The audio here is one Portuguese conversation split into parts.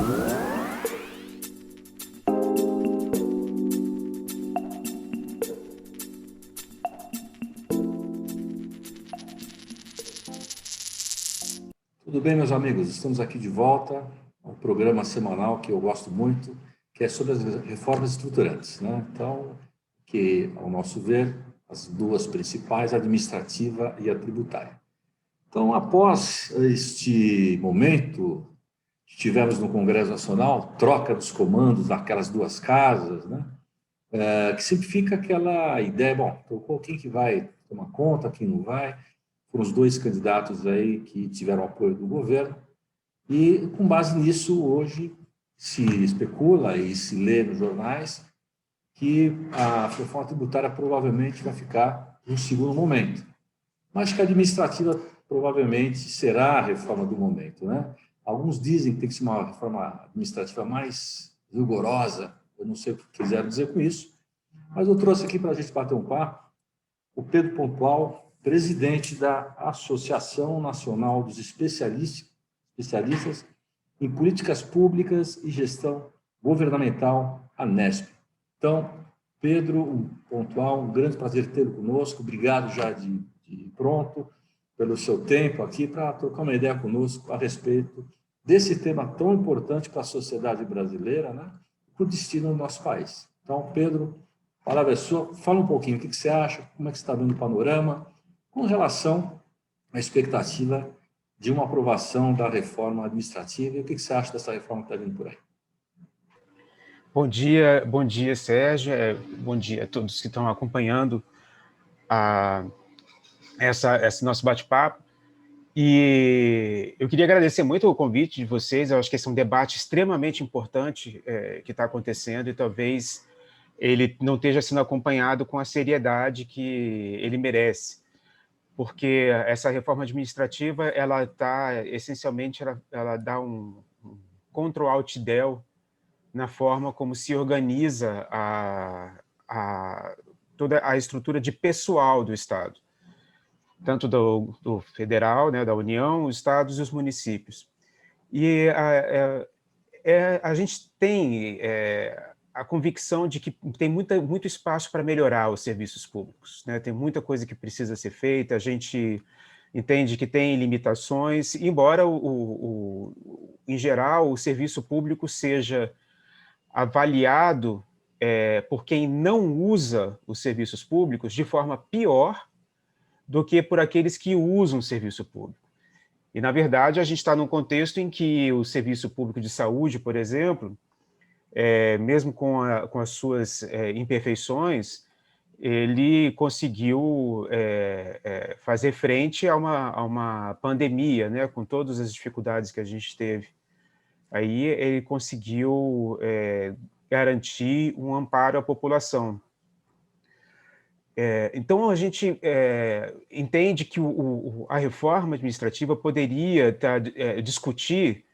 Tudo bem, meus amigos? Estamos aqui de volta ao programa semanal que eu gosto muito, que é sobre as reformas estruturantes, né? Então, que, ao nosso ver, as duas principais, a administrativa e a tributária. Então, após este momento que tivemos no Congresso Nacional, troca dos comandos daquelas duas casas, né? Que sempre fica aquela ideia, bom, trocou quem que vai tomar conta, quem não vai. Foram os dois candidatos aí que tiveram apoio do governo. E, com base nisso, hoje se especula e se lê nos jornais que a reforma tributária provavelmente vai ficar no segundo momento. Mas que a administrativa provavelmente será a reforma do momento, né? Alguns dizem que tem que ser uma reforma administrativa mais rigorosa, eu não sei o que quiseram dizer com isso, mas eu trouxe aqui para a gente bater um papo o Pedro Pontual, presidente da Associação Nacional dos Especialistas em Políticas Públicas e Gestão Governamental, ANESP. Então, Pedro Pontual, um grande prazer tê-lo conosco, obrigado já de pronto pelo seu tempo aqui para trocar uma ideia conosco a respeito desse tema tão importante para a sociedade brasileira, né? Para o destino do nosso país. Então, Pedro, a palavra é sua. Fala um pouquinho o que você acha, como é que você está vendo o panorama com relação à expectativa de uma aprovação da reforma administrativa e o que você acha dessa reforma que está vindo por aí. Bom dia, Sérgio. Bom dia a todos que estão acompanhando esse nosso bate-papo. E eu queria agradecer muito o convite de vocês. Eu acho que esse é um debate extremamente importante que está acontecendo e talvez ele não esteja sendo acompanhado com a seriedade que ele merece, porque essa reforma administrativa, ela está, essencialmente, ela dá um Ctrl-Alt-Del na forma como se organiza toda a estrutura de pessoal do Estado, tanto do federal, né, da União, os estados e os municípios. E a gente tem a convicção de que tem muito espaço para melhorar os serviços públicos, né? Tem muita coisa que precisa ser feita, a gente entende que tem limitações, embora, em geral, o serviço público seja avaliado por quem não usa os serviços públicos de forma pior do que por aqueles que usam o serviço público. E, na verdade, a gente está num contexto em que o serviço público de saúde, por exemplo, mesmo com as suas imperfeições, ele conseguiu fazer frente a uma pandemia, né, com todas as dificuldades que a gente teve. Aí ele conseguiu garantir um amparo à população. Então, a gente entende que a reforma administrativa poderia discutir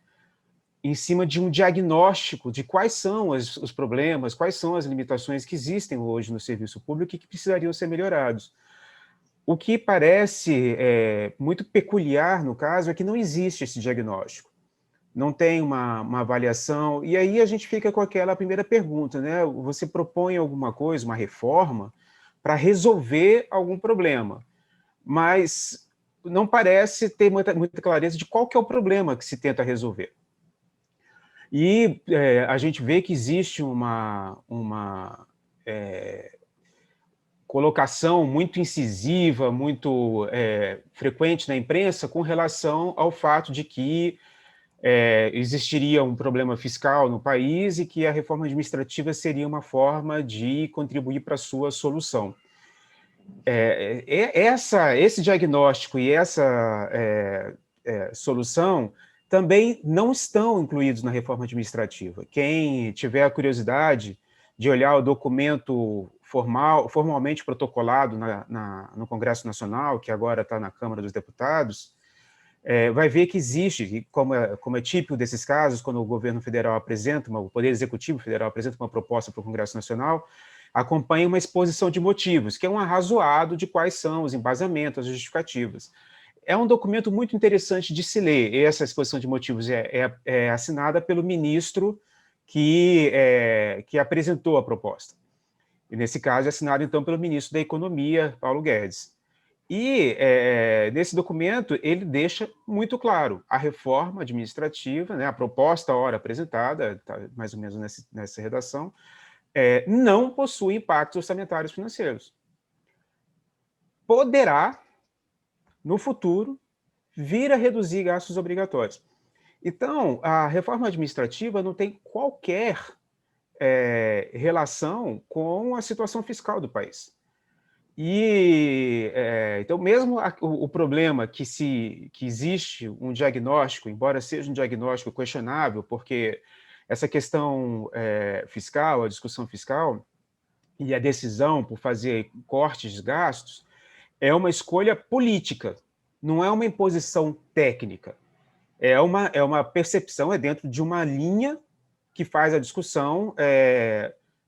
em cima de um diagnóstico de quais são os problemas, quais são as limitações que existem hoje no serviço público e que precisariam ser melhorados. O que parece muito peculiar, no caso, é que não existe esse diagnóstico. Não tem uma avaliação, e aí a gente fica com aquela primeira pergunta, né? Você propõe alguma coisa, uma reforma, para resolver algum problema, mas não parece ter muita clareza de qual que é o problema que se tenta resolver. E a gente vê que existe uma colocação muito incisiva, muito frequente na imprensa com relação ao fato de que existiria um problema fiscal no país e que a reforma administrativa seria uma forma de contribuir para a sua solução. Esse diagnóstico e essa solução também não estão incluídos na reforma administrativa. Quem tiver a curiosidade de olhar o documento formalmente protocolado no Congresso Nacional, que agora está na Câmara dos Deputados, vai ver que existe, como é típico desses casos, quando o governo federal apresenta, o Poder Executivo Federal apresenta uma proposta para o Congresso Nacional, acompanha uma exposição de motivos, que é um arrazoado de quais são os embasamentos, as justificativas. é um documento muito interessante de se ler. Essa exposição de motivos é assinada pelo ministro que apresentou a proposta. E, nesse caso, é assinado, então, pelo ministro da Economia, Paulo Guedes. E, nesse documento, ele deixa muito claro a reforma administrativa, né, a proposta, ora apresentada, tá mais ou menos nessa redação, não possui impactos orçamentários financeiros. Poderá, no futuro, vir a reduzir gastos obrigatórios. Então, a reforma administrativa não tem qualquer relação com a situação fiscal do país. E, então, mesmo o problema que existe um diagnóstico, embora seja um diagnóstico questionável, porque essa questão fiscal, a discussão fiscal e a decisão por fazer cortes de gastos é uma escolha política, não é uma imposição técnica. É uma percepção, dentro de uma linha que faz a discussão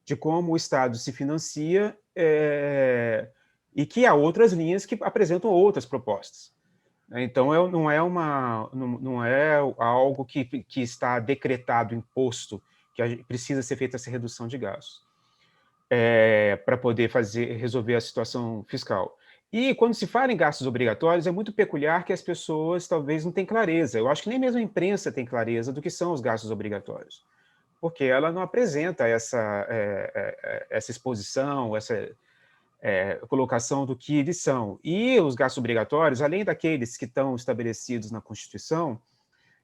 de como o Estado se financia e que há outras linhas que apresentam outras propostas. Então, não é algo que está decretado, imposto, que precisa ser feita essa redução de gastos para poder resolver a situação fiscal. E, quando se fala em gastos obrigatórios, é muito peculiar que as pessoas talvez não tenham clareza. Eu acho que nem mesmo a imprensa tem clareza do que são os gastos obrigatórios, porque ela não apresenta essa exposição, essa colocação do que eles são. E os gastos obrigatórios, além daqueles que estão estabelecidos na Constituição,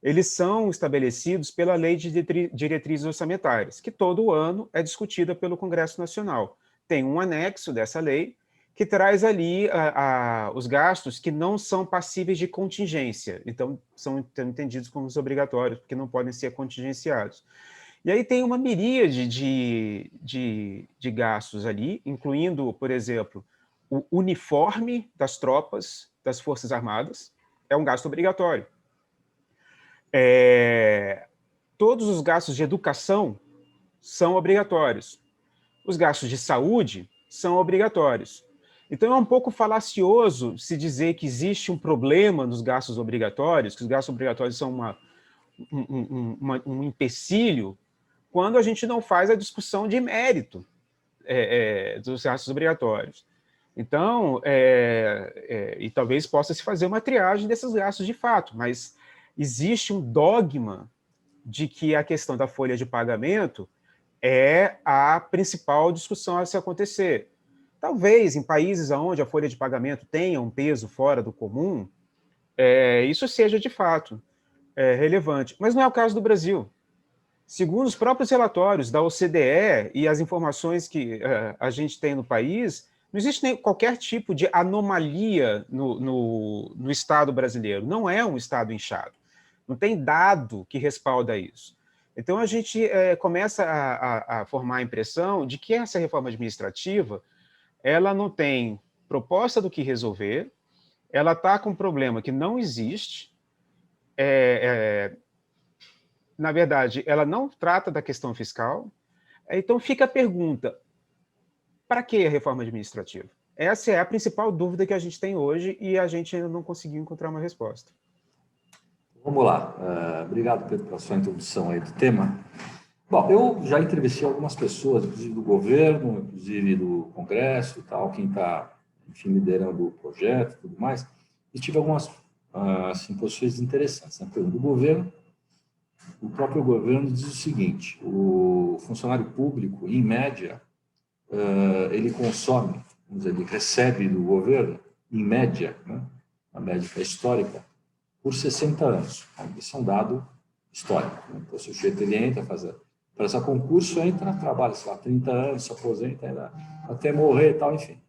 eles são estabelecidos pela Lei de Diretrizes Orçamentárias, que todo ano é discutida pelo Congresso Nacional. Tem um anexo dessa lei que traz ali os gastos que não são passíveis de contingência, então são entendidos como os obrigatórios, porque não podem ser contingenciados. E aí tem uma miríade de gastos ali, incluindo, por exemplo, o uniforme das tropas das Forças Armadas, é um gasto obrigatório. Todos os gastos de educação são obrigatórios. Os gastos de saúde são obrigatórios. Então, é um pouco falacioso se dizer que existe um problema nos gastos obrigatórios, que os gastos obrigatórios são um empecilho, quando a gente não faz a discussão de mérito dos gastos obrigatórios. Então, e talvez possa se fazer uma triagem desses gastos de fato, mas existe um dogma de que a questão da folha de pagamento é a principal discussão a se acontecer. Talvez em países onde a folha de pagamento tenha um peso fora do comum, isso seja de fato relevante, mas não é o caso do Brasil. Segundo os próprios relatórios da OCDE e as informações que a gente tem no país, não existe qualquer tipo de anomalia no Estado brasileiro. Não é um Estado inchado. Não tem dado que respalda isso. Então, a gente começa a formar a impressão de que essa reforma administrativa ela não tem proposta do que resolver, ela está com um problema que não existe, na verdade, ela não trata da questão fiscal, então fica a pergunta, para que a reforma administrativa? Essa é a principal dúvida que a gente tem hoje e a gente ainda não conseguiu encontrar uma resposta. Vamos lá. Obrigado, Pedro, pela sua introdução aí do tema. Bom, eu já entrevistei algumas pessoas, inclusive do governo, inclusive do Congresso e tal, quem está, enfim, liderando o projeto e tudo mais, e tive algumas assim, posições interessantes. Né? Do governo, o próprio governo diz o seguinte, o funcionário público, em média, ele consome, vamos dizer, ele recebe do governo, em média, né? A média histórica, por 60 anos. Isso é um dado histórico. Né? Então, o sujeito ele entra, para esse concurso, entra, trabalha, sei lá, 30 anos, se aposenta, ainda, até morrer e tal, enfim.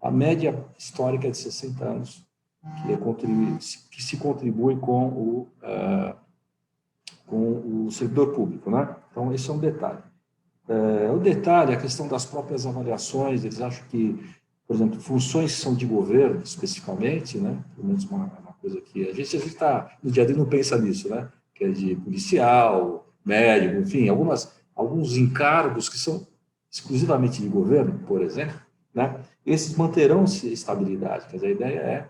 A média histórica é de 60 anos que se contribui com o servidor público. Né? Então, esse é um detalhe. O detalhe, a questão das próprias avaliações, eles acham que, por exemplo, funções que são de governo, especificamente, né? Pelo menos uma coisa que a gente está, no dia a dia, não pensa nisso, né? Que é de policial, médico, enfim, alguns encargos que são exclusivamente de governo, por exemplo, né? Esses manterão-se estabilidade, quer dizer, a ideia é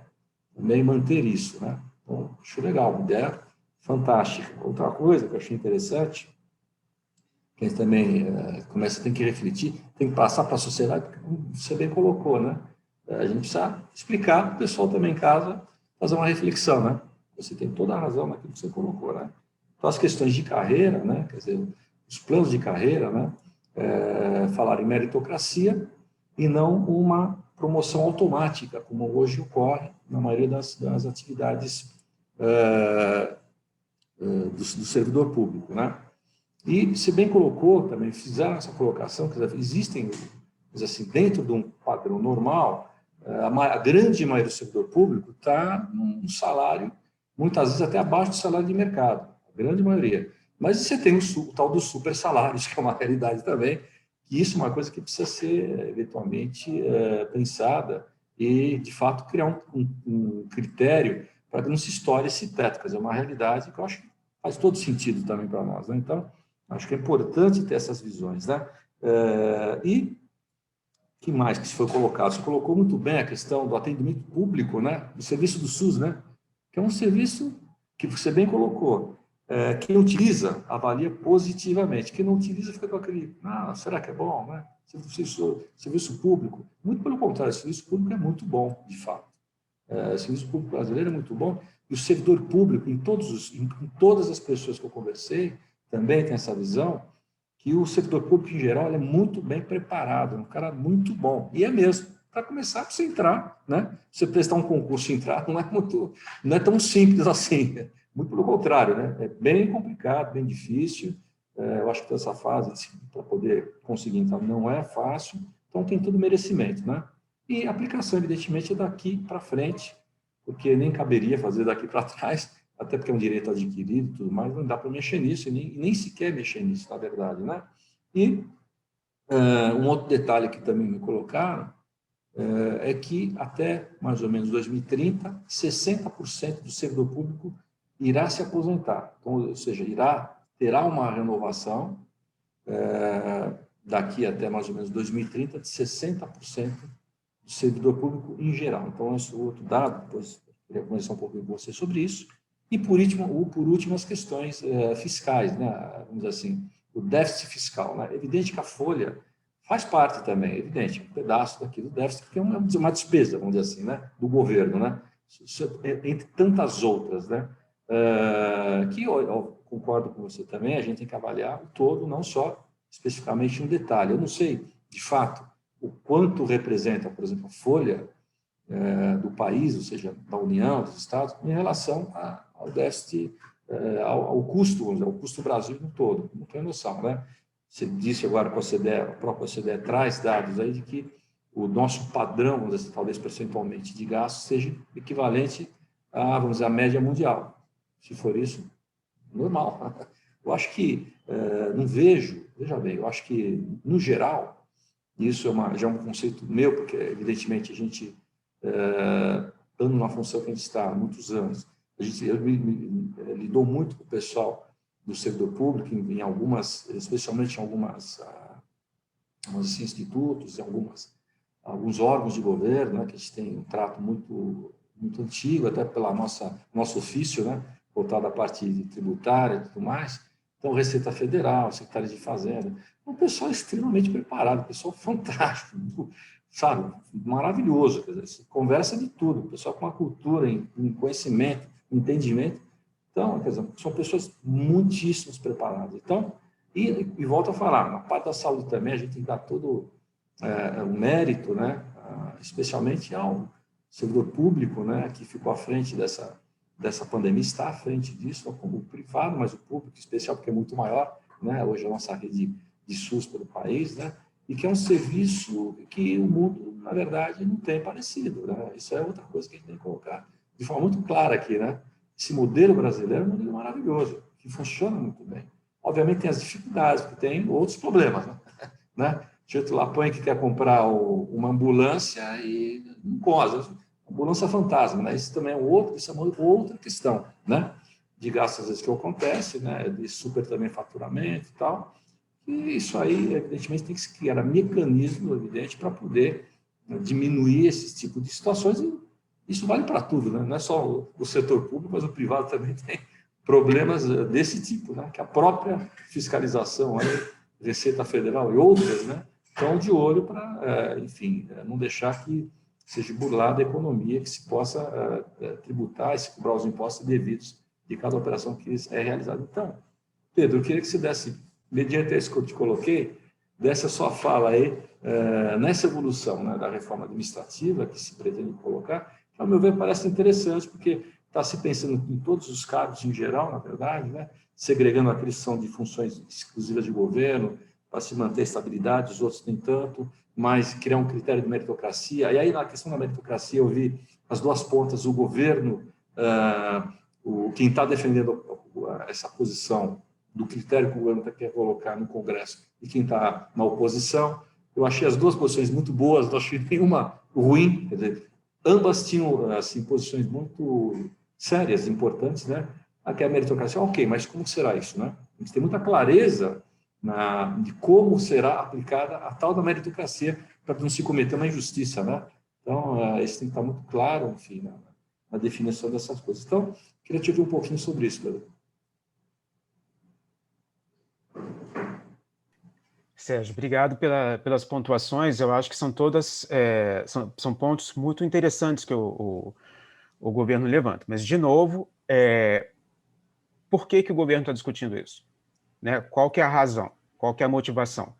também manter isso, né? Então, acho legal, uma ideia fantástica. Outra coisa que eu achei interessante, que a gente também tem que refletir, tem que passar para a sociedade, como você bem colocou, né? A gente precisa explicar para o pessoal também em casa, fazer uma reflexão, né? Você tem toda a razão naquilo que você colocou, né? Então, as questões de carreira, né? Quer dizer, os planos de carreira, né? Falar em meritocracia e não uma promoção automática, como hoje ocorre na maioria das atividades do servidor público, né? E você bem colocou também, fizeram essa colocação, que existem, assim, dentro de um padrão normal, a grande maioria do servidor público está num salário, muitas vezes até abaixo do salário de mercado, a grande maioria. Mas você tem o tal dos super salários, que é uma realidade também, e isso é uma coisa que precisa ser, eventualmente, pensada e, de fato, criar um critério para que não se estoure esse teto. Quer dizer, é uma realidade que eu acho que faz todo sentido também para nós, né? Então, acho que é importante ter essas visões, né? E que mais que foi colocado? Você colocou muito bem a questão do atendimento público, né? Do serviço do SUS, né? Que é um serviço que você bem colocou. Quem utiliza, avalia positivamente. Quem não utiliza, fica com aquele, será que é bom, né? Serviço público. Muito pelo contrário, o serviço público é muito bom, de fato. O serviço público brasileiro é muito bom. E o servidor público, em todas as pessoas que eu conversei, também tem essa visão, que o servidor público, em geral, é muito bem preparado, é um cara muito bom. E é mesmo. Para começar, para você entrar, né? Você prestar um concurso e entrar, não é tão simples assim. Muito pelo contrário, né? É bem complicado, bem difícil. Eu acho que essa fase, para poder conseguir entrar, não é fácil. Então, tem todo merecimento, né? E a aplicação, evidentemente, é daqui para frente, porque nem caberia fazer daqui para trás, até porque é um direito adquirido e tudo mais, não dá para mexer nisso, e nem sequer mexer nisso, na verdade, né? E um outro detalhe que também me colocaram é que até mais ou menos 2030, 60% do servidor público irá se aposentar. Então, ou seja, terá uma renovação daqui até mais ou menos 2030 de 60% do servidor público em geral. Então, esse outro dado, depois eu queria conversar um pouquinho com você sobre isso. E, por último, as questões fiscais, né? Vamos dizer assim, o déficit fiscal, né? É evidente que a folha faz parte também, é evidente, um pedaço daquilo do déficit, porque é uma despesa, vamos dizer assim, né? Do governo, né? Entre tantas outras, né? Que eu concordo com você também, a gente tem que avaliar o todo, não só especificamente um detalhe. Eu não sei, de fato, o quanto representa, por exemplo, a folha do país, ou seja, da União, dos Estados, em relação ao déficit, ao custo, vamos dizer, ao custo do Brasil no todo. Não tenho noção, né? Você disse agora que a própria OCDE traz dados aí de que o nosso padrão, vamos dizer, talvez percentualmente, de gasto seja equivalente vamos dizer, à média mundial. Se for isso, normal. Eu acho que, não vejo, veja bem, eu acho que, no geral, isso já é um conceito meu, porque, evidentemente, a gente, estando na função que a gente está há muitos anos, eu lidou muito com o pessoal do servidor público, especialmente em alguns assim, institutos, em alguns órgãos de governo, né, que a gente tem um trato muito, muito antigo, até pela nosso ofício, né, voltado à parte tributária e tudo mais. Então, Receita Federal, Secretaria de Fazenda, um pessoal extremamente preparado, um pessoal fantástico, sabe, maravilhoso, quer dizer, conversa de tudo, pessoal com uma cultura, em conhecimento, entendimento. Então, quer dizer, são pessoas muitíssimo preparadas. Então, e volto a falar, na parte da saúde também, a gente tem que dar todo o mérito, né, especialmente ao servidor público, né, que ficou à frente dessa pandemia, está à frente disso, não como o privado, mas o público, em especial, porque é muito maior, né, hoje a nossa rede de SUS pelo país, né, e que é um serviço que o mundo, na verdade, não tem parecido, né? Isso é outra coisa que a gente tem que colocar de forma muito clara aqui, né? Esse modelo brasileiro é um modelo maravilhoso, que funciona muito bem. Obviamente tem as dificuldades, porque tem outros problemas, né? Jeito lá põe que quer comprar uma ambulância e não cosa, ambulância fantasma, né? Isso também é outra questão, né? De gastos, às vezes, que acontece, né? De super também faturamento e tal. E isso aí, evidentemente, tem que se criar mecanismo, evidente, para poder, né, diminuir esse tipo de situações Isso vale para tudo, né? Não é só o setor público, mas o privado também tem problemas desse tipo, né? Que a própria fiscalização, aí, Receita Federal e outras, né? Estão de olho para, enfim, não deixar que seja burlada a economia, que se possa tributar e se cobrar os impostos devidos de cada operação que é realizada. Então, Pedro, eu queria que você desse, mediante isso que eu te coloquei, desse a sua fala aí nessa evolução, né, da reforma administrativa que se pretende colocar, que, ao meu ver, parece interessante, porque está se pensando em todos os cargos em geral, na verdade, né, segregando aqueles que são de funções exclusivas de governo, para se manter a estabilidade, os outros nem tanto, mas criar um critério de meritocracia. E aí, na questão da meritocracia, eu vi as duas pontas, o governo, quem está defendendo essa posição do critério que o governo quer colocar no Congresso e quem está na oposição. Eu achei as duas posições muito boas, não achei nenhuma ruim, quer dizer, ambas tinham assim, posições muito sérias, importantes, né? Aqui a meritocracia, ok, mas como será isso, né? A gente tem muita clareza de como será aplicada a tal da meritocracia para não se cometer uma injustiça, né? Então, isso tem que estar muito claro, enfim, na definição dessas coisas. Então, queria te ouvir um pouquinho sobre isso, Pedro. Sérgio, obrigado pelas pontuações. Eu acho que são todas são pontos muito interessantes que o governo levanta. Mas, de novo, por que o governo está discutindo isso? Né? Qual que é a razão? Qual que é a motivação?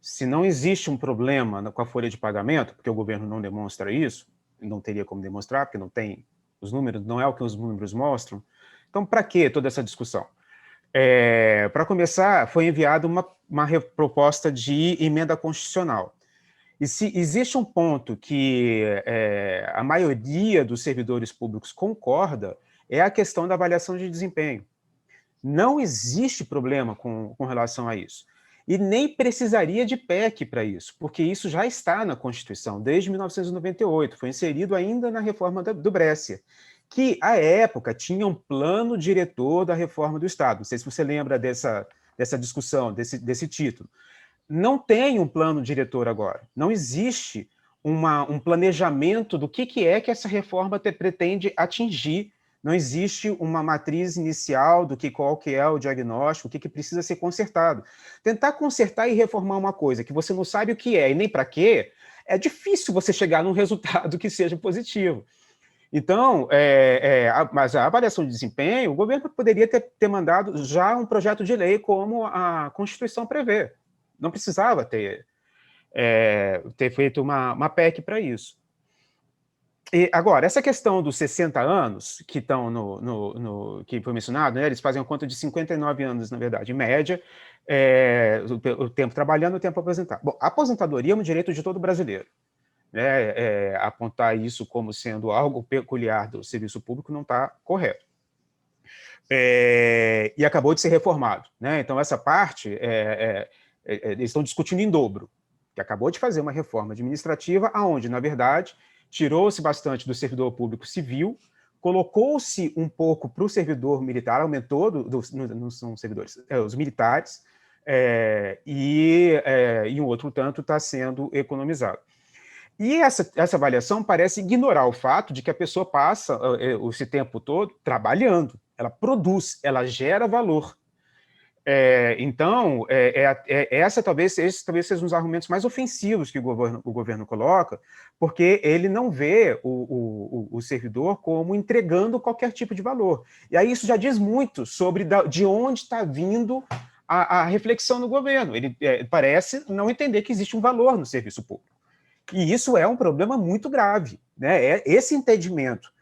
Se não existe um problema com a folha de pagamento, porque o governo não demonstra isso, não teria como demonstrar, porque não tem os números, não é o que os números mostram, então para que toda essa discussão? Para começar, foi enviada uma proposta de emenda constitucional. E se existe um ponto que a maioria dos servidores públicos concorda, é a questão da avaliação de desempenho. Não existe problema com relação a isso. E nem precisaria de PEC para isso, porque isso já está na Constituição, desde 1998, foi inserido ainda na reforma do Brescia, que, à época, tinha um plano diretor da reforma do Estado. Não sei se você lembra dessa discussão, desse título. Não tem um plano diretor agora. Não existe um planejamento do que é que essa reforma pretende atingir. Não existe uma matriz inicial do qual que é o diagnóstico, o que precisa ser consertado. Tentar consertar e reformar uma coisa que você não sabe o que é e nem para quê, é difícil você chegar num resultado que seja positivo. Então, mas a avaliação de desempenho, o governo poderia ter mandado já um projeto de lei como a Constituição prevê. Não precisava ter feito uma PEC para isso. E, agora, essa questão dos 60 anos, que estão que foi mencionado, né, eles fazem a conta de 59 anos, na verdade, em média, o tempo trabalhando e o tempo aposentado. Bom, a aposentadoria é um direito de todo brasileiro. Né, apontar isso como sendo algo peculiar do serviço público não está correto. E acabou de ser reformado. Né? Então, essa parte, eles estão discutindo em dobro, que acabou de fazer uma reforma administrativa, onde, na verdade, tirou-se bastante do servidor público civil, colocou-se um pouco para o servidor militar, aumentou, não são servidores, os militares, e um outro tanto está sendo economizado. E essa avaliação parece ignorar o fato de que a pessoa passa esse tempo todo trabalhando, ela produz, ela gera valor. Então, esses talvez sejam os argumentos mais ofensivos que o governo coloca, porque ele não vê o servidor como entregando qualquer tipo de valor. E aí isso já diz muito sobre de onde está vindo a reflexão no governo. Ele parece não entender que existe um valor no serviço público. E isso é um problema muito grave, né? Esse entendimento,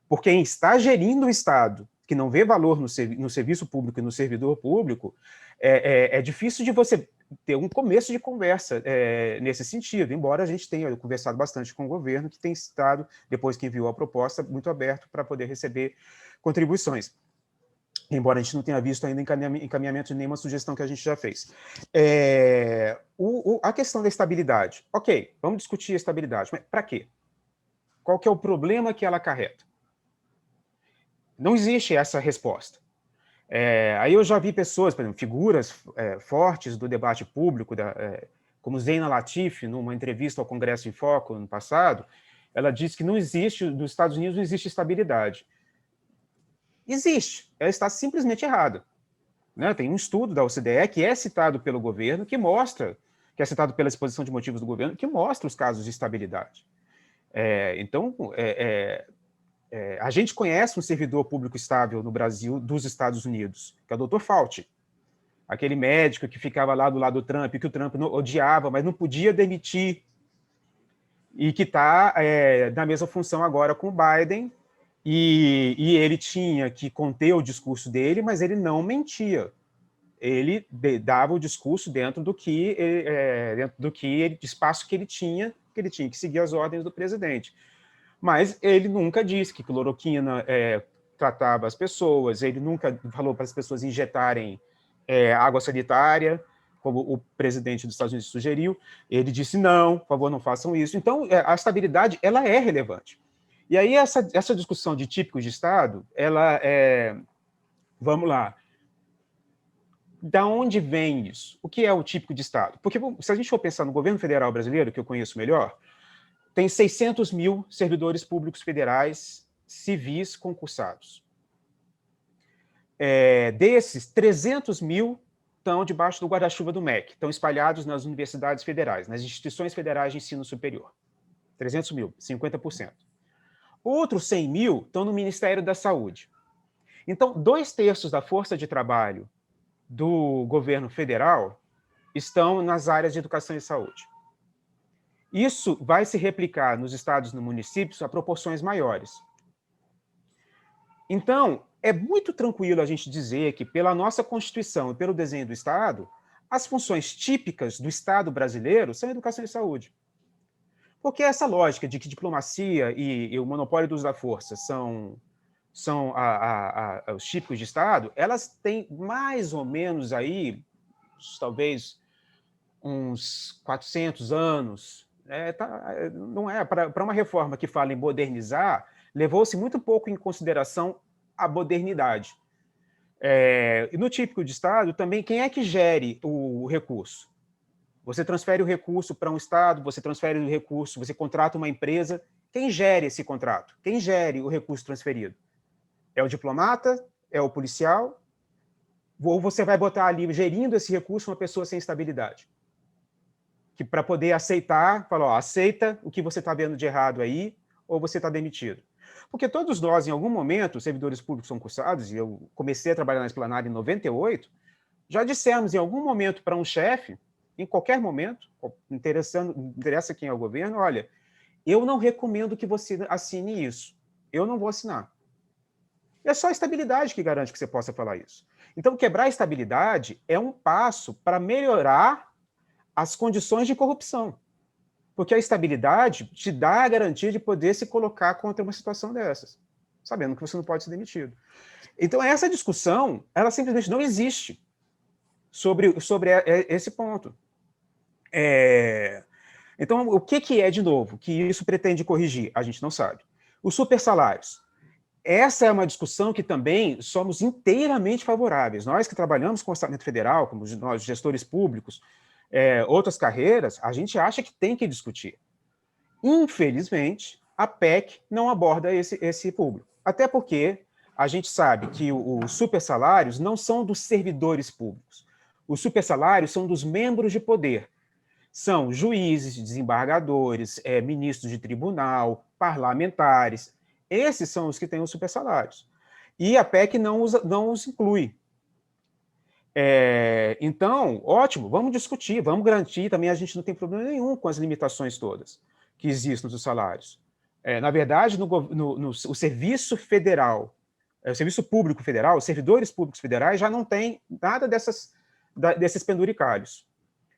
por quem está gerindo o Estado, que não vê valor no serviço público e no servidor público, é difícil de você ter um começo de conversa nesse sentido, embora a gente tenha conversado bastante com o governo, que tem estado, depois que enviou a proposta, muito aberto para poder receber contribuições. Embora a gente não tenha visto ainda encaminhamento de nenhuma sugestão que a gente já fez. A questão da estabilidade. Ok, vamos discutir a estabilidade, mas para quê? Qual que é o problema que ela acarreta? Não existe essa resposta. Aí eu já vi pessoas, por exemplo, figuras fortes do debate público, como Zeina Latif, numa entrevista ao Congresso em Foco, no passado, ela diz que não existe, nos Estados Unidos não existe estabilidade. Existe, ela está simplesmente errada. Né? Tem um estudo da OCDE que é citado pelo governo, que mostra, que é citado pela exposição de motivos do governo, que mostra os casos de estabilidade. Então, a gente conhece um servidor público estável no Brasil dos Estados Unidos, que é o Dr. Fauci, aquele médico que ficava lá do lado do Trump, que o Trump odiava, mas não podia demitir, e que está na mesma função agora com o Biden, e ele tinha que conter o discurso dele, mas ele não mentia. Ele dava o discurso dentro do espaço que ele tinha que seguir as ordens do presidente. Mas ele nunca disse que cloroquina tratava as pessoas, ele nunca falou para as pessoas injetarem água sanitária, como o presidente dos Estados Unidos sugeriu. Ele disse, não, por favor, não façam isso. Então, a estabilidade, ela é relevante. E aí, essa discussão de típicos de Estado, ela vamos lá, da onde vem isso? O que é o típico de Estado? Porque se a gente for pensar no governo federal brasileiro, que eu conheço melhor, tem 600 mil servidores públicos federais civis concursados. Desses, 300 mil estão debaixo do guarda-chuva do MEC, estão espalhados nas universidades federais, nas instituições federais de ensino superior. 300 mil, 50%. Outros 100 mil estão no Ministério da Saúde. Então, 2/3 da força de trabalho do governo federal estão nas áreas de educação e saúde. Isso vai se replicar nos estados e nos municípios a proporções maiores. Então, é muito tranquilo a gente dizer que, pela nossa Constituição e pelo desenho do Estado, as funções típicas do Estado brasileiro são educação e saúde. Porque essa lógica de que diplomacia e o monopólio do uso da força são os típicos de Estado, elas têm mais ou menos aí, talvez, uns 400 anos. Não é para uma reforma que fala em modernizar, levou-se muito pouco em consideração a modernidade. E no típico de Estado, também, quem é que gere o recurso? Você transfere o recurso para um Estado, você transfere o recurso, você contrata uma empresa. Quem gere esse contrato? Quem gere o recurso transferido? É o diplomata? É o policial? Ou você vai botar ali, gerindo esse recurso, uma pessoa sem estabilidade? Que para poder aceitar, falar, aceita o que você está vendo de errado aí, ou você está demitido. Porque todos nós, em algum momento, servidores públicos concursados, e eu comecei a trabalhar na Esplanada em 98, já dissemos em algum momento para um chefe, em qualquer momento, interessa quem é o governo, olha, eu não recomendo que você assine isso. Eu não vou assinar. É só a estabilidade que garante que você possa falar isso. Então, quebrar a estabilidade é um passo para melhorar as condições de corrupção. Porque a estabilidade te dá a garantia de poder se colocar contra uma situação dessas, sabendo que você não pode ser demitido. Então, essa discussão, ela simplesmente não existe sobre esse ponto. Então, o que é, de novo, que isso pretende corrigir? A gente não sabe. Os supersalários. Essa é uma discussão que também somos inteiramente favoráveis. Nós que trabalhamos com o orçamento federal, como nós gestores públicos, outras carreiras, a gente acha que tem que discutir. Infelizmente, a PEC não aborda esse público. Até porque a gente sabe que os supersalários não são dos servidores públicos. Os supersalários são dos membros de poder. São juízes, desembargadores, ministros de tribunal, parlamentares. Esses são os que têm os supersalários. E a PEC não os inclui. Então, ótimo, vamos discutir, vamos garantir. Também a gente não tem problema nenhum com as limitações todas que existem nos salários. Na verdade, o serviço federal, o serviço público federal, os servidores públicos federais já não têm nada desses penduricalhos.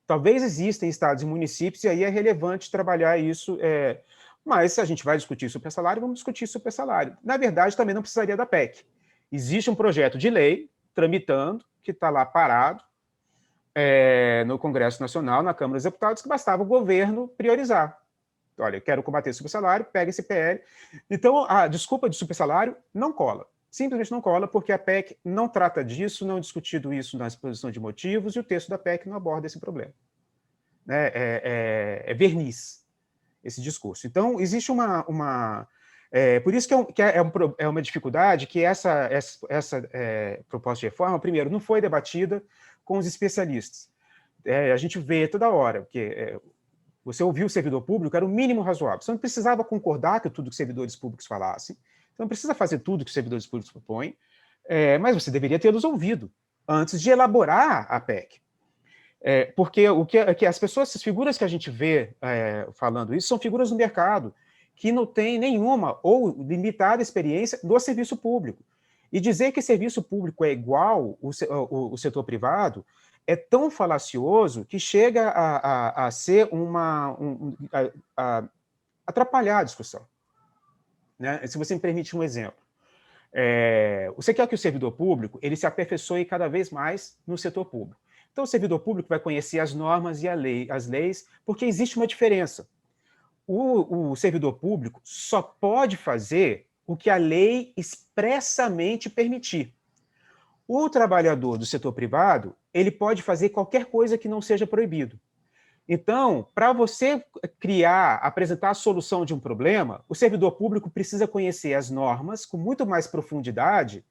Talvez existem estados e municípios, e aí é relevante trabalhar isso, mas se a gente vai discutir supersalário, vamos discutir supersalário. Na verdade, também não precisaria da PEC. Existe um projeto de lei tramitando, que está lá parado, no Congresso Nacional, na Câmara dos Deputados, que bastava o governo priorizar. Olha, eu quero combater o supersalário, pega esse PL. Então, a desculpa de supersalário não cola. Simplesmente não cola, porque a PEC não trata disso, não é discutido isso na exposição de motivos, e o texto da PEC não aborda esse problema. É verniz. esse discurso. Então, existe por isso que é uma dificuldade que essa proposta de reforma, primeiro, não foi debatida com os especialistas. A gente vê toda hora, porque você ouvir o servidor público era o mínimo razoável. Você não precisava concordar com tudo que os servidores públicos falassem, você não precisa fazer tudo que os servidores públicos propõem, mas você deveria tê-los ouvido antes de elaborar a PEC. Porque as pessoas, essas figuras que a gente vê falando isso, são figuras do mercado que não têm nenhuma ou limitada experiência do serviço público. E dizer que serviço público é igual o setor privado é tão falacioso que chega a ser atrapalhar a discussão. Né? Se você me permite um exemplo. Você quer que o servidor público ele se aperfeiçoe cada vez mais no setor público. Então, o servidor público vai conhecer as normas e as leis, porque existe uma diferença. O servidor público só pode fazer o que a lei expressamente permitir. O trabalhador do setor privado, ele pode fazer qualquer coisa que não seja proibido. Então, para você apresentar a solução de um problema, o servidor público precisa conhecer as normas com muito mais profundidade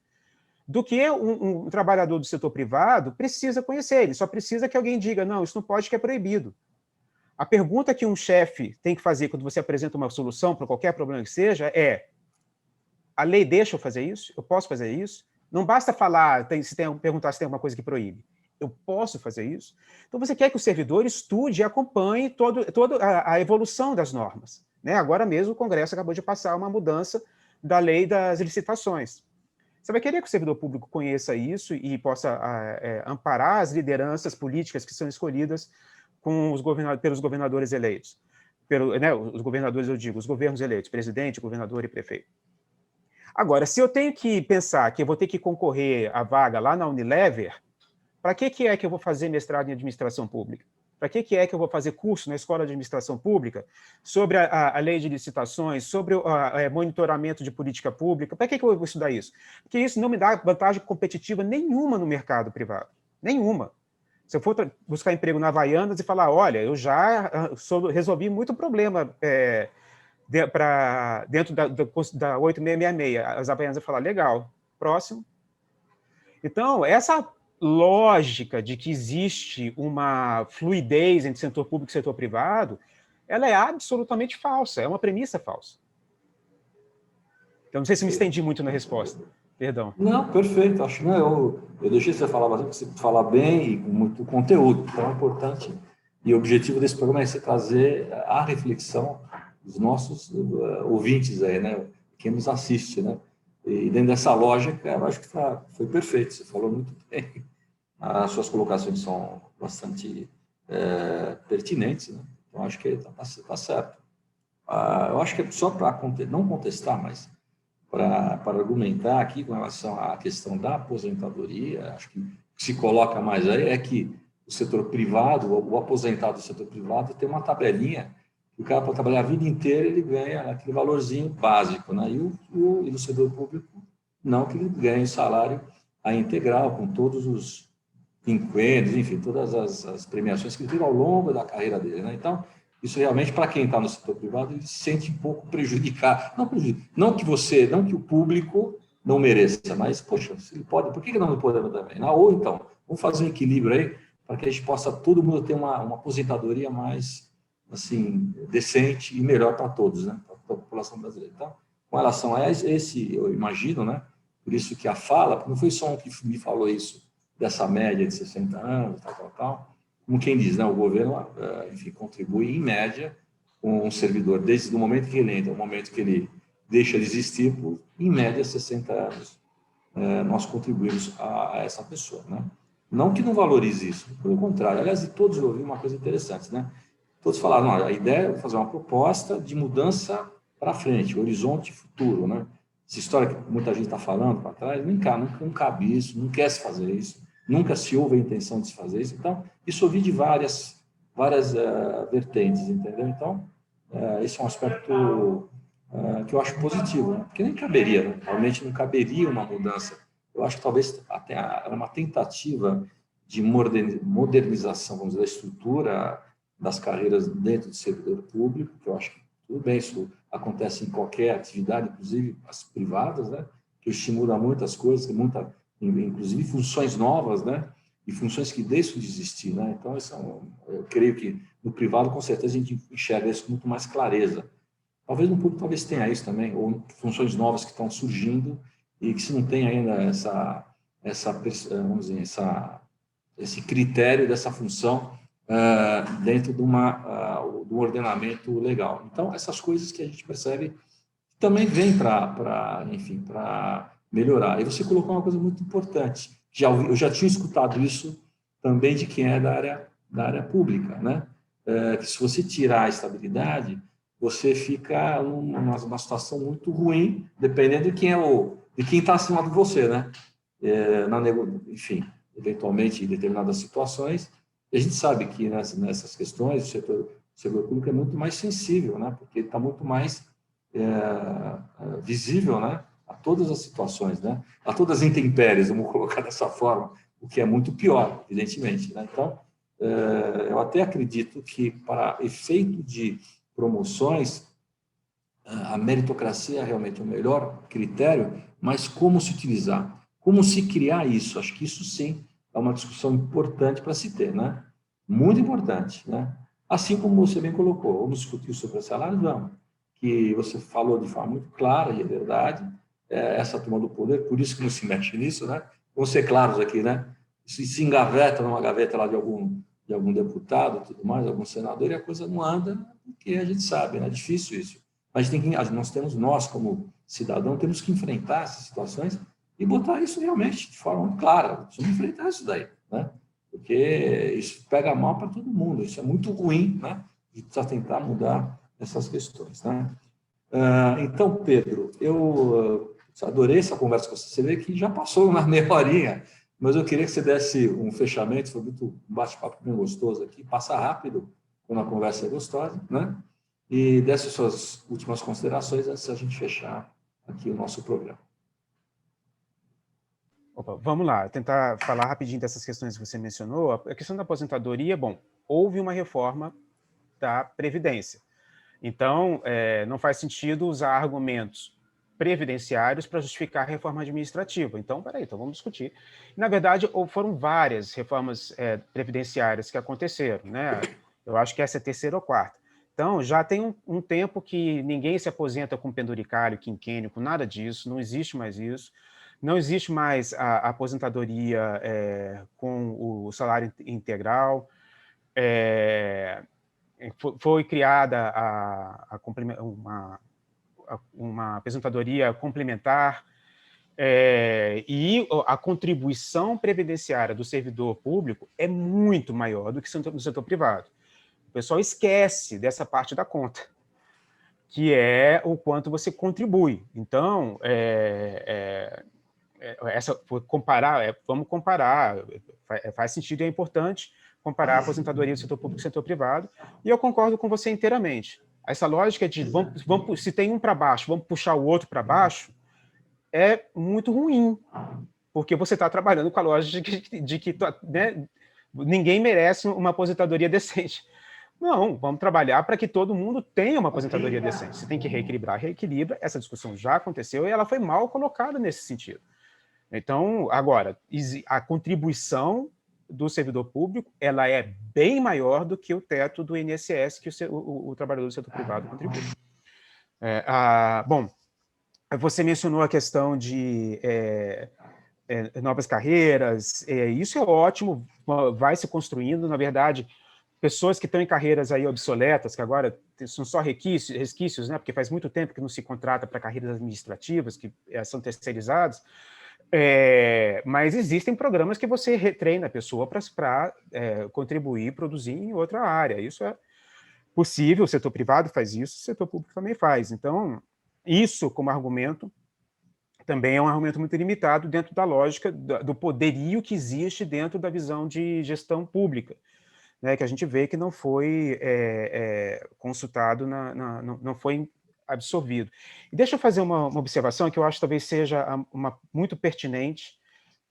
do que um trabalhador do setor privado precisa conhecer. Ele só precisa que alguém diga, não, isso não pode, que é proibido. A pergunta que um chefe tem que fazer quando você apresenta uma solução para qualquer problema que seja a lei deixa eu fazer isso? Eu posso fazer isso? Não basta falar, perguntar se tem alguma coisa que proíbe. Eu posso fazer isso? Então, você quer que o servidor estude e acompanhe toda a evolução das normas. Né? Agora mesmo, o Congresso acabou de passar uma mudança da lei das licitações. Você vai querer que o servidor público conheça isso e possa amparar as lideranças políticas que são escolhidas pelos governadores eleitos. Os governadores, eu digo, os governos eleitos, presidente, governador e prefeito. Agora, se eu tenho que pensar que eu vou ter que concorrer à vaga lá na Unilever, para que é que eu vou fazer mestrado em administração pública? Para que é que eu vou fazer curso na Escola de Administração Pública sobre a lei de licitações, sobre o monitoramento de política pública? Para que eu vou estudar isso? Porque isso não me dá vantagem competitiva nenhuma no mercado privado. Nenhuma. Se eu for buscar emprego na Havaianas e falar, olha, eu já resolvi muito problema dentro da 8666, as Havaianas vão falar, legal, próximo. Então, essa lógica de que existe uma fluidez entre setor público e setor privado, ela é absolutamente falsa, é uma premissa falsa. Então, não sei se me estendi muito na resposta. Perdão. Não, perfeito. Acho que eu deixei você falar bastante, você falar bem e com muito conteúdo. Então, é importante. E o objetivo desse programa é você trazer a reflexão dos nossos ouvintes aí, né? Quem nos assiste, né? E dentro dessa lógica, eu acho que foi perfeito. Você falou muito bem. As suas colocações são bastante pertinentes, né? Então, acho que está certo. Eu acho que é só para não contestar, mas para argumentar aqui com relação à questão da aposentadoria, acho que o que se coloca mais aí é que o setor privado, o aposentado do setor privado, tem uma tabelinha que o cara, para trabalhar a vida inteira, ele ganha aquele valorzinho básico, né? E no setor público, não, que ele ganha o salário integral, com todos os quinquênios, enfim, todas as premiações que ele teve ao longo da carreira dele, né? Então, isso realmente, para quem está no setor privado, ele se sente um pouco prejudicado. Não que o público não mereça, mas, poxa, se ele pode, por que não podemos também? Ou então, vamos fazer um equilíbrio aí, para que a gente possa, todo mundo ter uma aposentadoria mais, assim, decente e melhor para todos, né? Para a população brasileira. Então, com relação a esse, eu imagino, né? Por isso que a fala, não foi só um que me falou isso, dessa média de 60 anos, tal, como quem diz, né, o governo, enfim, contribui, em média, com um servidor, desde o momento que ele entra, o momento que ele deixa de existir, por, em média, 60 anos, nós contribuímos a essa pessoa, né? Não que não valorize isso, pelo contrário. Aliás, todos ouviram uma coisa interessante, né? Todos falaram, não, a ideia é fazer uma proposta de mudança para frente, horizonte futuro, né? Essa história que muita gente está falando para trás, não cabe isso, não quer se fazer isso, nunca se houve a intenção de se fazer isso. Então, isso eu ouvi de várias vertentes, entendeu? Então, esse é um aspecto que eu acho positivo, né? Porque nem caberia, né? Realmente não caberia uma mudança. Eu acho que talvez até era uma tentativa de modernização, vamos dizer, da estrutura das carreiras dentro do servidor público, que eu acho que tudo bem, isso acontece em qualquer atividade, inclusive as privadas, né? Que estimula muitas coisas, inclusive funções novas, né? E funções que deixam de existir, né? Então, eu creio que no privado, com certeza, a gente enxerga isso com muito mais clareza. Talvez no público talvez tenha isso também, ou funções novas que estão surgindo e que se não tem ainda vamos dizer, esse critério dessa função dentro de um ordenamento legal. Então, essas coisas que a gente percebe também vêm enfim, para melhorar. E você colocou uma coisa muito importante. Eu já tinha escutado isso também de quem é da área pública, né? Que se você tirar a estabilidade, você fica numa situação muito ruim, dependendo de quem está acima de você, né? Enfim, eventualmente, em determinadas situações, e a gente sabe que nessas questões o setor público é muito mais sensível, né? Porque ele está muito mais visível, né? A todas as situações, né? A todas as intempéries, vamos colocar dessa forma, o que é muito pior, evidentemente, né? Então, eu até acredito que, para efeito de promoções, a meritocracia é realmente o melhor critério, mas como se utilizar? Como se criar isso? Acho que isso, sim, é uma discussão importante para se ter, né? Muito importante, né? Assim como você bem colocou, vamos discutir sobre o salário? Vamos. Que você falou de forma muito clara, e é verdade, essa turma do poder, por isso que não se mexe nisso, né? Vamos ser claros aqui, né? Se engaveta numa gaveta lá de algum deputado, tudo mais, algum senador, e a coisa não anda, porque a gente sabe, né? É difícil isso. Mas nós, como cidadão, temos que enfrentar essas situações e botar isso realmente de forma muito clara. Precisamos enfrentar isso daí, né? Porque isso pega mal para todo mundo, isso é muito ruim, né? A gente precisa tentar mudar essas questões, né? Então, Pedro, eu adorei essa conversa com você. Você vê que já passou uma meia horinha, mas eu queria que você desse um fechamento. Foi um bate-papo bem gostoso aqui. Passa rápido quando a conversa é gostosa, né? E dessas suas últimas considerações antes da gente fechar aqui o nosso programa. Opa, vamos lá, tentar falar rapidinho dessas questões que você mencionou. A questão da aposentadoria, bom, houve uma reforma da Previdência. Então, não faz sentido usar argumentos previdenciários para justificar a reforma administrativa. Então, então vamos discutir. Na verdade, foram várias reformas previdenciárias que aconteceram, né? Eu acho que essa é a terceira ou quarta. Então, já tem um tempo que ninguém se aposenta com penduricário, quinquênio, com nada disso, não existe mais isso. Não existe mais a aposentadoria com o salário integral. Foi criada uma aposentadoria complementar, e a contribuição previdenciária do servidor público é muito maior do que no setor privado. O pessoal esquece dessa parte da conta, que é o quanto você contribui. Então, vamos comparar, faz sentido e é importante comparar a aposentadoria do setor público e do setor privado, e eu concordo com você inteiramente. Essa lógica de se tem um para baixo, vamos puxar o outro para baixo, é muito ruim, porque você está trabalhando com a lógica de que né, ninguém merece uma aposentadoria decente. Não, vamos trabalhar para que todo mundo tenha uma aposentadoria decente. Você tem que reequilibrar, reequilibra. Essa discussão já aconteceu e ela foi mal colocada nesse sentido. Então, agora, a contribuição do servidor público, ela é bem maior do que o teto do INSS que o trabalhador do setor privado contribui. Bom, você mencionou a questão de novas carreiras, isso é ótimo, vai se construindo, na verdade, pessoas que estão em carreiras aí obsoletas, que agora são só resquícios, né, porque faz muito tempo que não se contrata para carreiras administrativas, que são terceirizadas, mas existem programas que você retreina a pessoa para contribuir e produzir em outra área. Isso é possível, o setor privado faz isso, o setor público também faz. Então, isso como argumento também é um argumento muito limitado dentro da lógica do poderio que existe dentro da visão de gestão pública, né, que a gente vê que não foi consultado, não foi absorvido. E deixa eu fazer uma observação que eu acho que talvez seja muito pertinente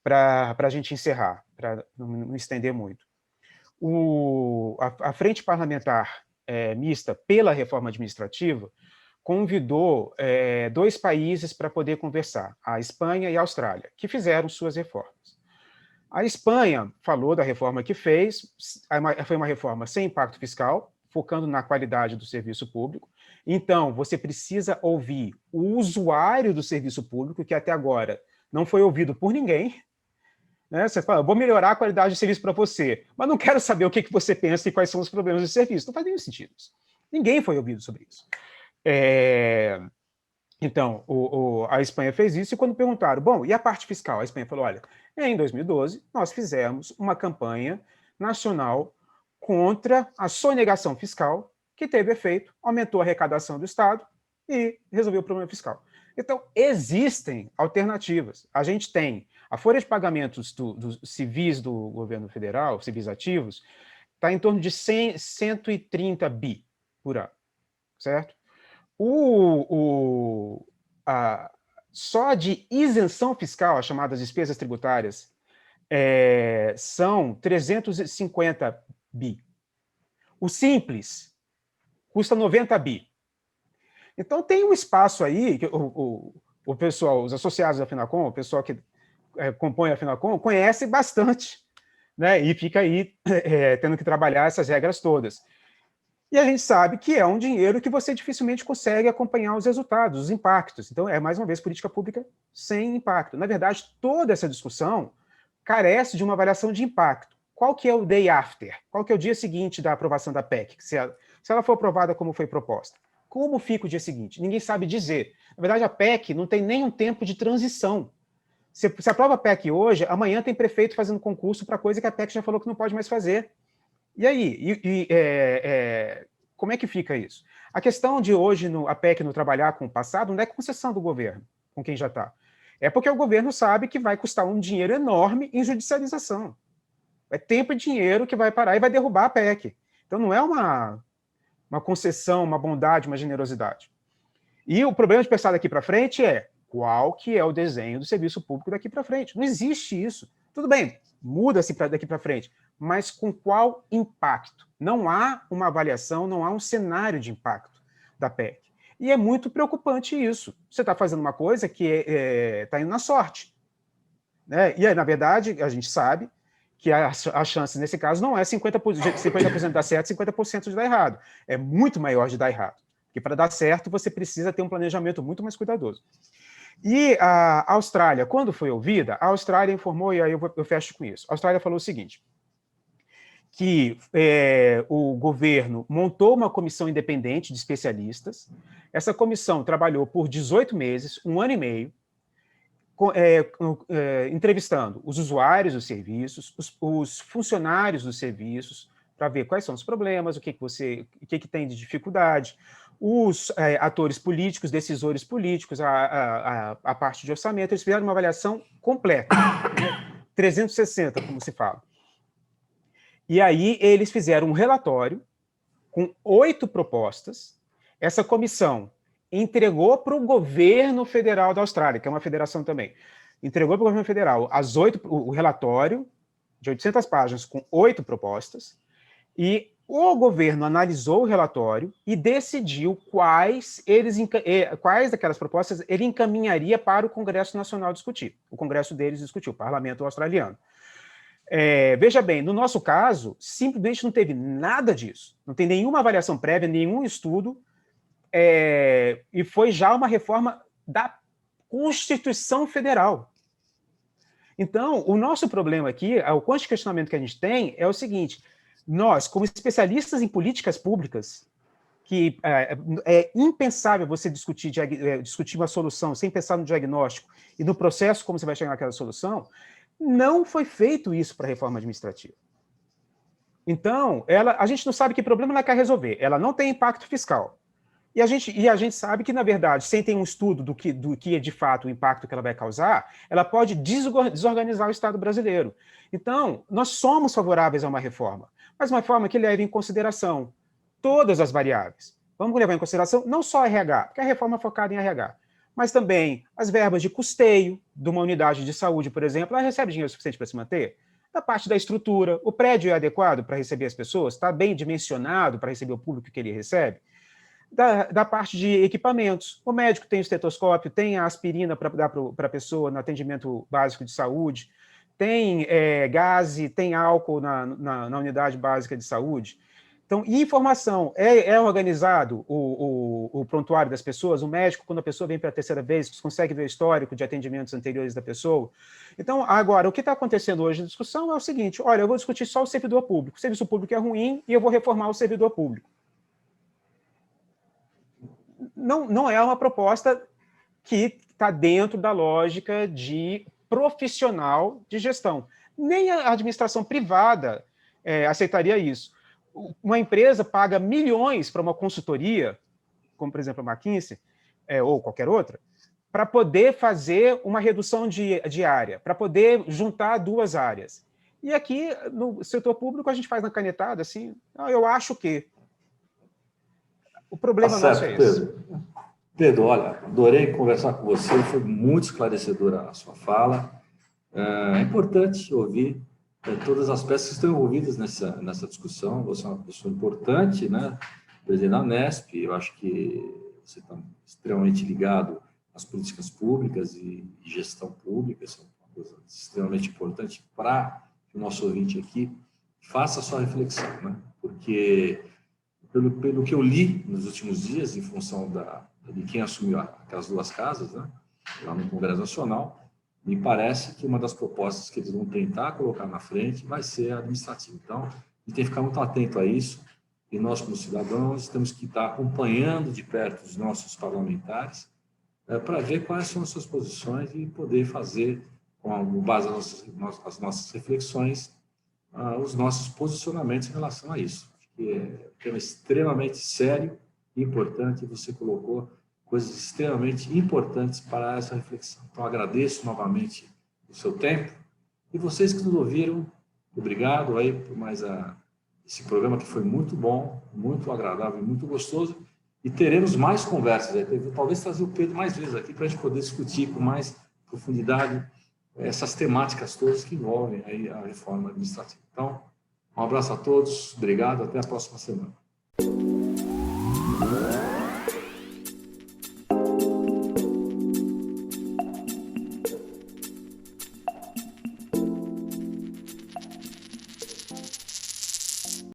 para a gente encerrar, para não estender muito. a Frente Parlamentar Mista pela Reforma Administrativa convidou 2 países para poder conversar, a Espanha e a Austrália, que fizeram suas reformas. A Espanha falou da reforma que fez, foi uma reforma sem impacto fiscal, focando na qualidade do serviço público. Então, você precisa ouvir o usuário do serviço público, que até agora não foi ouvido por ninguém. Né? Você fala, vou melhorar a qualidade do serviço para você, mas não quero saber o que você pensa e quais são os problemas do serviço. Não faz nenhum sentido isso. Ninguém foi ouvido sobre isso. Então, a Espanha fez isso, e quando perguntaram, bom, e a parte fiscal? A Espanha falou, olha, em 2012, nós fizemos uma campanha nacional contra a sonegação fiscal, que teve efeito, aumentou a arrecadação do Estado e resolveu o problema fiscal. Então, existem alternativas. A gente tem a folha de pagamentos dos civis do governo federal, civis ativos, está em torno de 130 bi por ano, certo? Só de isenção fiscal, as chamadas despesas tributárias, são 350 bi. O simples custa 90 bi. Então, tem um espaço aí, que o pessoal, os associados da Finacom, o pessoal que compõe a Finacom, conhece bastante, né? E fica aí tendo que trabalhar essas regras todas. E a gente sabe que é um dinheiro que você dificilmente consegue acompanhar os resultados, os impactos. Então, mais uma vez, política pública sem impacto. Na verdade, toda essa discussão carece de uma avaliação de impacto. Qual que é o day after? Qual que é o dia seguinte da aprovação da PEC? Se ela for aprovada como foi proposta. Como fica o dia seguinte? Ninguém sabe dizer. Na verdade, a PEC não tem nem um tempo de transição. Se aprova a PEC hoje, amanhã tem prefeito fazendo concurso para coisa que a PEC já falou que não pode mais fazer. E aí, como é que fica isso? A questão de hoje a PEC não trabalhar com o passado não é concessão do governo, com quem já está. É porque o governo sabe que vai custar um dinheiro enorme em judicialização. É tempo e dinheiro que vai parar e vai derrubar a PEC. Então não é uma concessão, uma bondade, uma generosidade. E o problema de pensar daqui para frente é qual que é o desenho do serviço público daqui para frente. Não existe isso. Tudo bem, muda-se daqui para frente, mas com qual impacto? Não há uma avaliação, não há um cenário de impacto da PEC. E é muito preocupante isso. Você está fazendo uma coisa que está indo na sorte. Né? E aí, na verdade, a gente sabe que a chance, nesse caso, não é 50% dar certo e 50% de dar errado. É muito maior de dar errado. Porque para dar certo, você precisa ter um planejamento muito mais cuidadoso. E a Austrália, quando foi ouvida, a Austrália informou, e aí eu fecho com isso. A Austrália falou o seguinte, que o governo montou uma comissão independente de especialistas. Essa comissão trabalhou por 18 meses, 1 ano e meio, entrevistando os usuários dos serviços, os funcionários dos serviços, para ver quais são os problemas, o que tem de dificuldade, os atores políticos, decisores políticos, a parte de orçamento. Eles fizeram uma avaliação completa, 360, como se fala. E aí eles fizeram um relatório com 8 propostas. Essa comissão entregou para o governo federal da Austrália, que é uma federação também, entregou para o governo federal o relatório de 800 páginas com 8 propostas, e o governo analisou o relatório e decidiu quais daquelas propostas ele encaminharia para o Congresso Nacional discutir. O Congresso deles discutiu, o parlamento australiano. Veja bem, no nosso caso, simplesmente não teve nada disso. Não tem nenhuma avaliação prévia, nenhum estudo, e foi já uma reforma da Constituição Federal. Então, o nosso problema aqui, o constante questionamento que a gente tem é o seguinte: nós, como especialistas em políticas públicas, que é impensável você discutir uma solução sem pensar no diagnóstico e no processo como você vai chegar naquela solução, não foi feito isso para a reforma administrativa. Então, a gente não sabe que problema ela quer resolver. Ela não tem impacto fiscal. E a gente sabe que, na verdade, sem ter um estudo do que é de fato o impacto que ela vai causar, ela pode desorganizar o Estado brasileiro. Então, nós somos favoráveis a uma reforma, mas uma reforma que leve em consideração todas as variáveis. Vamos levar em consideração não só a RH, porque a reforma é focada em RH, mas também as verbas de custeio de uma unidade de saúde, por exemplo. Ela recebe dinheiro suficiente para se manter? Da parte da estrutura, o prédio é adequado para receber as pessoas? Está bem dimensionado para receber o público que ele recebe? Da parte de equipamentos, o médico tem o estetoscópio, tem a aspirina para dar para a pessoa no atendimento básico de saúde, tem gás, tem álcool na unidade básica de saúde. Então, e informação, é organizado o prontuário das pessoas, o médico, quando a pessoa vem para a terceira vez, consegue ver o histórico de atendimentos anteriores da pessoa. Então, agora, o que está acontecendo hoje na discussão é o seguinte, olha, eu vou discutir só o servidor público, o serviço público é ruim e eu vou reformar o servidor público. Não é uma proposta que está dentro da lógica de profissional de gestão. Nem a administração privada aceitaria isso. Uma empresa paga milhões para uma consultoria, como, por exemplo, a McKinsey, ou qualquer outra, para poder fazer uma redução de área, para poder juntar duas áreas. E aqui, no setor público, a gente faz na canetada, assim, eu acho que... O problema nosso é esse. Pedro. Pedro, olha, adorei conversar com você, foi muito esclarecedora a sua fala. É importante ouvir todas as peças que estão envolvidas nessa discussão. Você é uma pessoa importante, né? Presidente da Nesp, eu acho que você está extremamente ligado às políticas públicas e gestão pública, isso é uma coisa extremamente importante para que o nosso ouvinte aqui faça a sua reflexão, né? Porque, pelo que eu li nos últimos dias, em função de quem assumiu aquelas duas casas, né, lá no Congresso Nacional, me parece que uma das propostas que eles vão tentar colocar na frente vai ser a administrativa. Então, a gente tem que ficar muito atento a isso, e nós, como cidadãos, temos que estar acompanhando de perto os nossos parlamentares para ver quais são as suas posições e poder fazer, com base nas nossas reflexões, os nossos posicionamentos em relação a isso. Acho que é um tema extremamente sério e importante, você colocou coisas extremamente importantes para essa reflexão. Então, agradeço novamente o seu tempo e vocês que nos ouviram, obrigado aí por mais esse programa que foi muito bom, muito agradável e muito gostoso, e teremos mais conversas aí, talvez trazer o Pedro mais vezes aqui para a gente poder discutir com mais profundidade essas temáticas todas que envolvem aí a reforma administrativa. Então, um abraço a todos, obrigado, até a próxima semana.